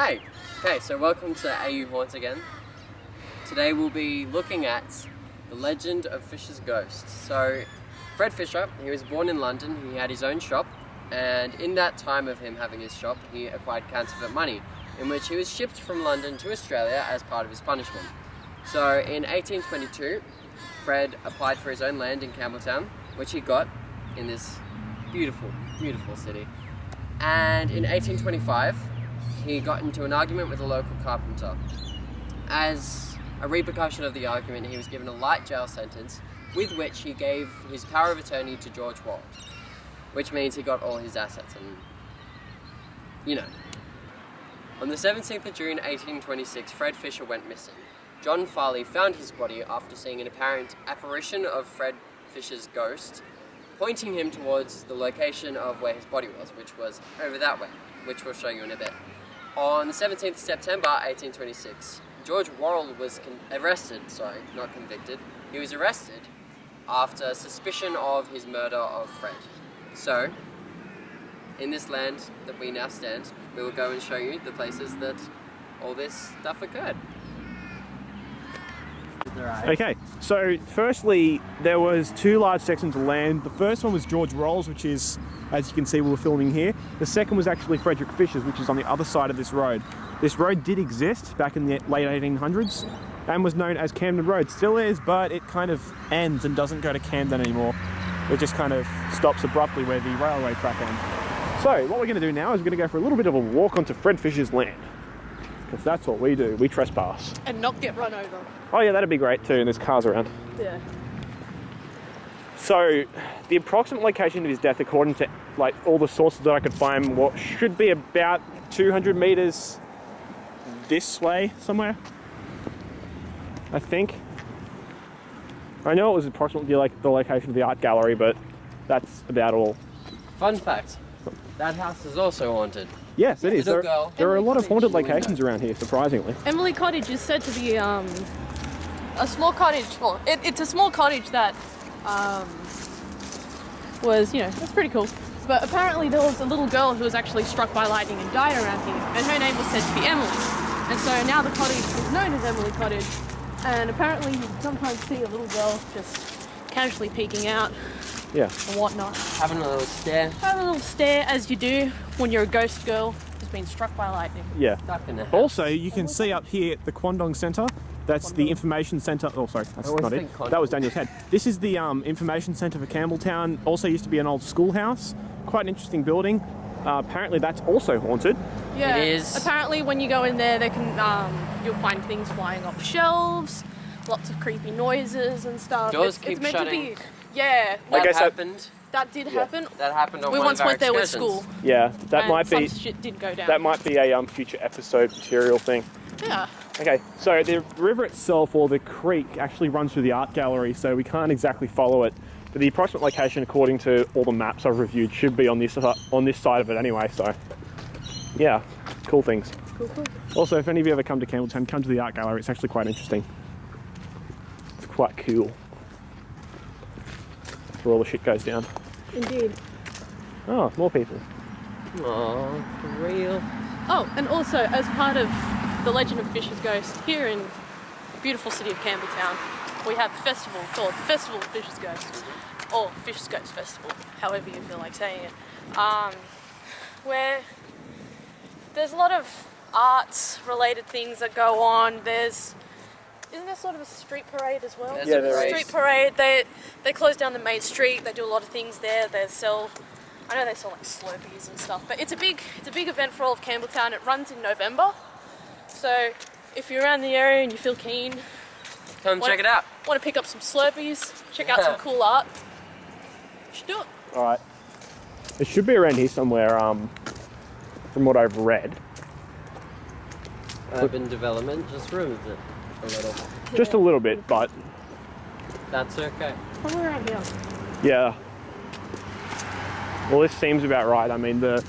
Hey! Okay, so welcome to AU Haunts again. Today we'll be looking at the legend of Fisher's ghost. So, Fred Fisher, he was born in London, he had his own shop, and in that time of him having his shop, he acquired counterfeit money, in which he was shipped from London to Australia as part of his punishment. So, in 1822, Fred applied for his own land in Campbelltown, which he got in this beautiful, beautiful city. And in 1825, he got into an argument with a local carpenter. As a repercussion of the argument, he was given a light jail sentence, with which he gave his power of attorney to George Wall, which means he got all his assets and, you know. On the 17th of June 1826, Fred Fisher went missing. John Farley found his body after seeing an apparent apparition of Fred Fisher's ghost, pointing him towards the location of where his body was, which was over that way, which we'll show you in a bit. On the 17th of September 1826, George Worrell was not convicted. He was arrested after suspicion of his murder of Fred. So, in this land that we now stand, we will go and show you the places that all this stuff occurred. Okay, so firstly, there was two large sections of land. The first one was George Worrell's, which is, as you can see, we were filming here. The second was actually Frederick Fisher's, which is on the other side of this road. This road did exist back in the late 1800s and was known as Camden Road. Still is, but it kind of ends and doesn't go to Camden anymore. It just kind of stops abruptly where the railway track ends. So what we're going to do now is we're going to go for a little bit of a walk onto Fred Fisher's land. Because that's what we do, we trespass. And not get run over. Oh yeah, that'd be great too, and there's cars around. Yeah. So, the approximate location of his death, according to like all the sources that I could find, what should be about 200 meters this way somewhere, I think. I know it was approximately like the location of the art gallery, but that's about all. Fun fact, that house is also haunted. Yes, it is. There are a lot of haunted Emily locations around here, surprisingly. Emily Cottage is said to be a small cottage. Well, it's a small cottage that was, that's pretty cool. But apparently there was a little girl who was actually struck by lightning and died around here, and her name was said to be Emily. And so now the cottage is known as Emily Cottage, and apparently you sometimes see a little girl just casually peeking out. Yeah. And whatnot. Having a little stare. Have a little stare, as you do when you're a ghost girl who's been struck by lightning. Yeah. Stuck in the house. Also, you can see up here the Kwandong Centre. That's the information centre. Oh, sorry, that's not it. That was Daniel's head. This is the information centre for Campbelltown. Also used to be an old schoolhouse. Quite an interesting building. Apparently, that's also haunted. Yeah. It is. Apparently, when you go in there, they can you'll find things flying off shelves, lots of creepy noises and stuff. Doors it's keep meant shutting. to be. Yeah. That guess happened. That did happen. That happened on We one once of our went there with excursions. school. Yeah, that and might be. some shit did go down. That might be a future episode material thing. Yeah. Okay, so the river itself, or the creek, actually runs through the art gallery, so we can't exactly follow it. But the approximate location, according to all the maps I've reviewed, should be on this side of it anyway. So, yeah, cool things. Cool. Also, if any of you ever come to Campbelltown, come to the art gallery. It's actually quite interesting. It's quite cool. That's where all the shit goes down. Indeed. Oh, more people. Aww, for real. Oh, and also as part of the Legend of Fisher's Ghost here in the beautiful city of Campbelltown, we have a festival called the Festival of Fisher's Ghost, or Fisher's Ghost Festival, however you feel like saying it, where there's a lot of arts-related things that go on. Isn't there sort of a street parade as well? Yeah, there street is. parade. They close down the main street. They do a lot of things there. I know they sell like Slurpees and stuff, but it's a big event for all of Campbelltown. It runs in November, so if you're around the area and you feel keen, Come check it out. want to pick up some Slurpees, check out some cool art, you should do it. All right. It should be around here somewhere. From what I've read. Urban development just ruins it a little. Just a little bit, but That's okay. Somewhere around here. yeah. Well, this seems about right. I mean, the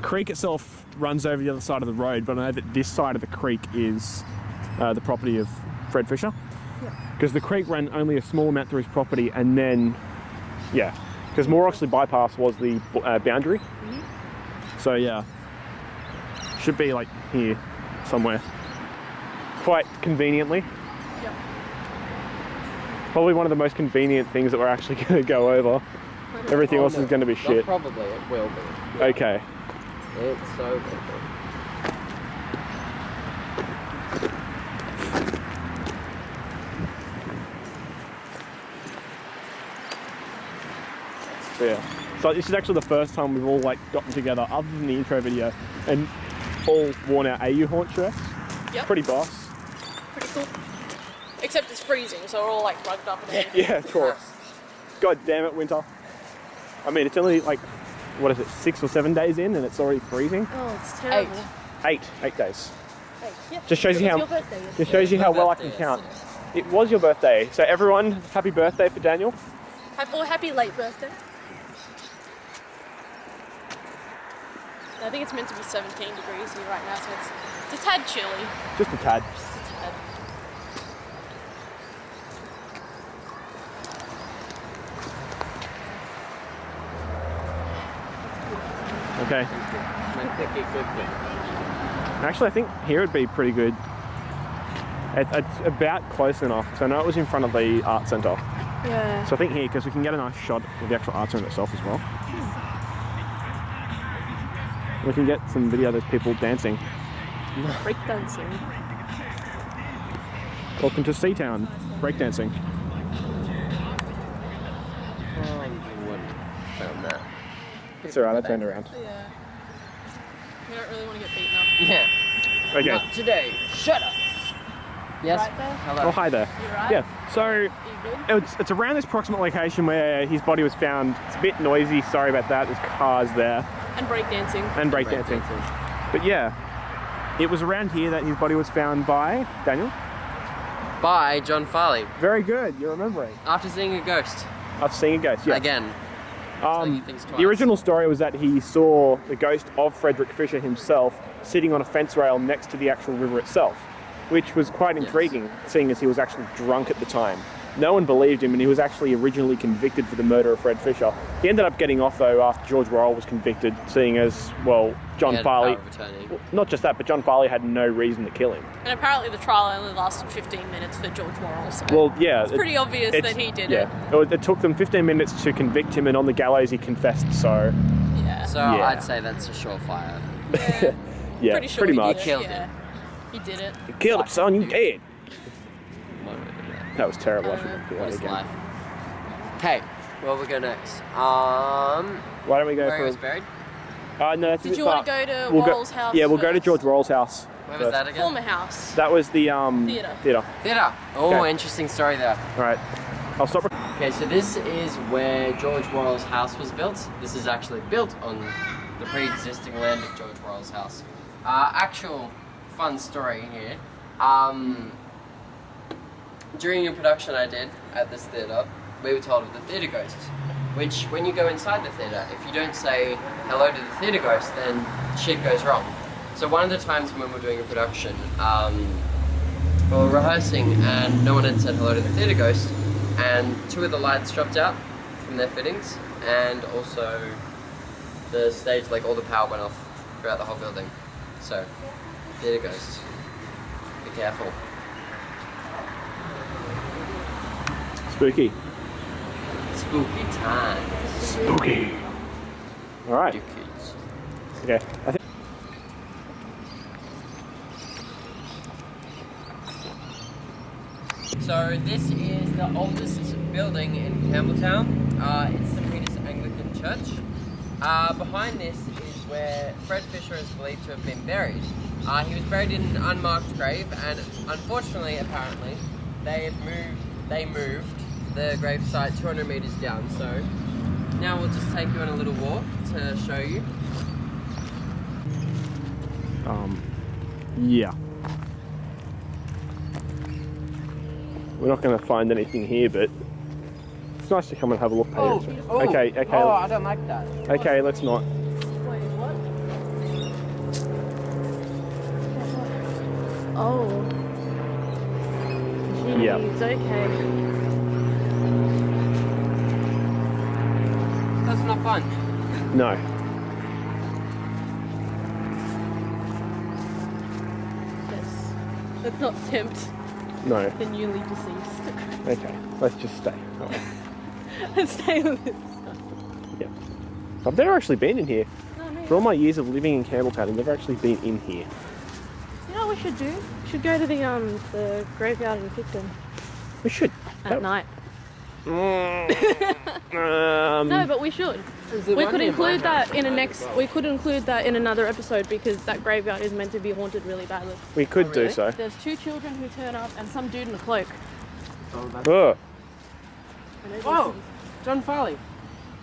creek itself runs over the other side of the road, but I know that this side of the creek is the property of Fred Fisher. Because the creek ran only a small amount through his property, and then, yeah, because Moore Oxley Bypass was the boundary. So yeah, should be like here. somewhere. Quite conveniently. Yep. Probably one of the most convenient things that we're actually going to go over. Everything else is going to be shit. Probably it will be. Okay. It's so good. Yeah. So this is actually the first time we've all like gotten together, other than the intro video, and all worn our AU haunt shirts. Yep. Pretty boss. Pretty cool. Except it's freezing, so we're all like rugged up and everything. Yeah, of course. God damn it, winter. I mean, it's only like, what is it, 6 or 7 days in, and it's already freezing. Oh, it's terrible. 8 days. Yeah. Just shows you how. It's your birthday yesterday. Just shows you how well I can birthday count. It was your birthday, so everyone, happy birthday for Daniel. Happy late birthday. I think it's meant to be 17 degrees here right now, so it's a tad chilly. Just a tad. Just a tad. Okay. Actually, I think here would be pretty good. It's about close enough, so I know it was in front of the art centre. Yeah. So I think here, because we can get a nice shot of the actual art centre itself as well. We can get some video of those people dancing. Breakdancing. Welcome to Seatown, breakdancing. Found that. It's alright, I turned around. Yeah. We don't really want to get beaten up. Yeah. Okay. Not today. Shut up. Yes. Right there? Hello. Oh, hi there. You right? Yeah, so You good? it's around this proximate location where his body was found. It's a bit noisy, sorry about that. There's cars there. And breakdancing. And breakdancing. But yeah, it was around here that his body was found by Daniel. By John Farley. Very good, you're remembering. After seeing a ghost. I've seen a ghost, yes. Again. Telling you things twice. The original story was that he saw the ghost of Frederick Fisher himself sitting on a fence rail next to the actual river itself, which was quite intriguing, seeing as he was actually drunk at the time. No one believed him, and he was actually originally convicted for the murder of Fred Fisher. He ended up getting off, though, after George Worrell was convicted, seeing as, well, John Farley... Well, not just that, but John Farley had no reason to kill him. And apparently the trial only lasted 15 minutes for George Worrell, so Well, yeah. it's pretty obvious that he did it. It took them 15 minutes to convict him, and on the gallows he confessed, so... Yeah. So Yeah. I'd say that's a surefire. Yeah. Yeah, Pretty sure pretty he much. did it. Killed yeah. him. He did it. You killed him, son, you dead. What do we do that? That was terrible, I shouldn't do What that is again. life? Okay, where we go next? Why don't we go Where he was for... buried? No, that's a Did bit you far. want to go to We'll go- Worrell's house? Yeah, we'll go to first? George Worrell's house. Where was that again? Former house. That was the Theatre. theatre. Oh, Okay. interesting story there. All right, I'll stop. Okay, so this is where George Worrell's house was built. This is actually built on the pre-existing land of George Worrell's house. Actual fun story here. During a production I did at this theatre, we were told of the theatre ghost. Which, when you go inside the theatre, if you don't say hello to the theatre ghost, then shit goes wrong. So one of the times when we're doing a production, we were rehearsing and no one had said hello to the theatre ghost, and 2 of the lights dropped out from their fittings, and also the stage, like all the power went off throughout the whole building. So, theatre ghost, be careful. Spooky. Spooky times. Spooky. All right. You kids. Okay. I think. So this is the oldest building in Campbelltown. It's the Peter's Anglican Church. Behind this is where Fred Fisher is believed to have been buried. He was buried in an unmarked grave, and unfortunately, apparently, they moved the grave site 200 meters down. So now we'll just take you on a little walk to show you. Yeah. We're not going to find anything here, but it's nice to come and have a look. Okay. Oh, I don't like that. Okay, let's not. Wait, what? Oh. Jeez, Yeah. okay. That's not fun. No. Let's not tempt No. the newly deceased. Okay, let's just stay. Alright. Let's stay with this. Yeah. I've never actually been in here. No, me. For all my years of living in Campbelltown, I've never actually been in here. You know what we should do? We should go to the graveyard in Picton We should. at night. No, No, but we should. We could include that in We could include that in another episode because that graveyard is meant to be haunted really badly. we could Oh, do really? so. There's 2 children who turn up and some dude in a cloak. Oh, that's... Oh, Oh, John Farley.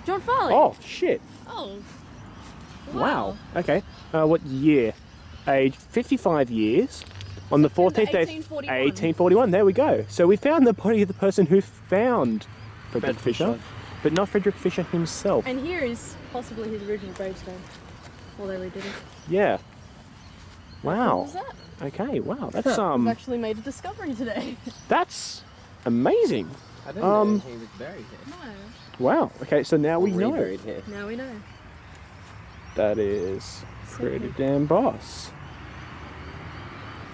John Farley. oh shit. Oh. Wow. Okay. What year? Age 55 years. On the 14th day. 1841. 1841. There we go. So we found the body of the person who found Frederick Fisher, but not Frederick Fisher himself. And here is possibly his original gravestone. Although they didn't. Yeah. What Wow. was that? Okay. Wow. That's We've actually made a discovery today. that's amazing. I didn't know he was buried here. No. Wow. Okay. So now we know. Reburied here. Now we know. That is pretty damn boss.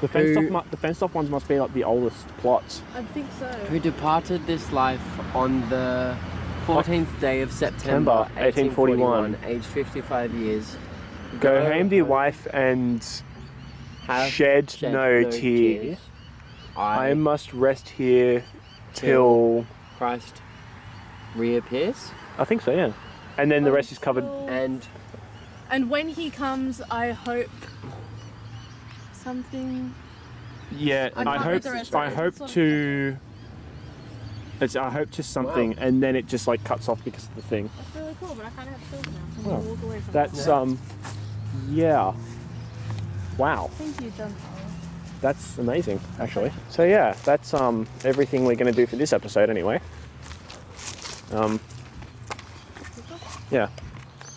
The fenced off ones must be like the oldest plots. I think so. Who departed this life on the 14th day of September, 1841, aged 55 years. Go home to your wife and Have shed no tears. I must rest here till Christ reappears. I think so, yeah. And then the rest is covered. And when he comes, I hope something. Yeah, I can't read the rest of I it. hope It's to. I hope to something, Wow. and then it just like cuts off because of the thing. That's really cool, but I can't have film now. I'm Wow. gonna walk away from That's it. yeah. Wow, Thank you, John. that's amazing, actually. So yeah, that's everything we're gonna do for this episode, anyway. Yeah.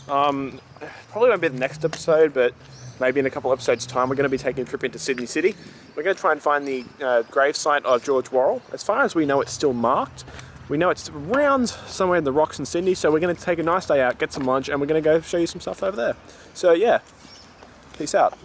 Probably won't be the next episode, but maybe in a couple episodes' time, we're going to be taking a trip into Sydney City. We're going to try and find the gravesite of George Worrell. As far as we know, it's still marked. We know it's around somewhere in the rocks in Sydney, so we're going to take a nice day out, get some lunch, and we're going to go show you some stuff over there. So yeah, peace out.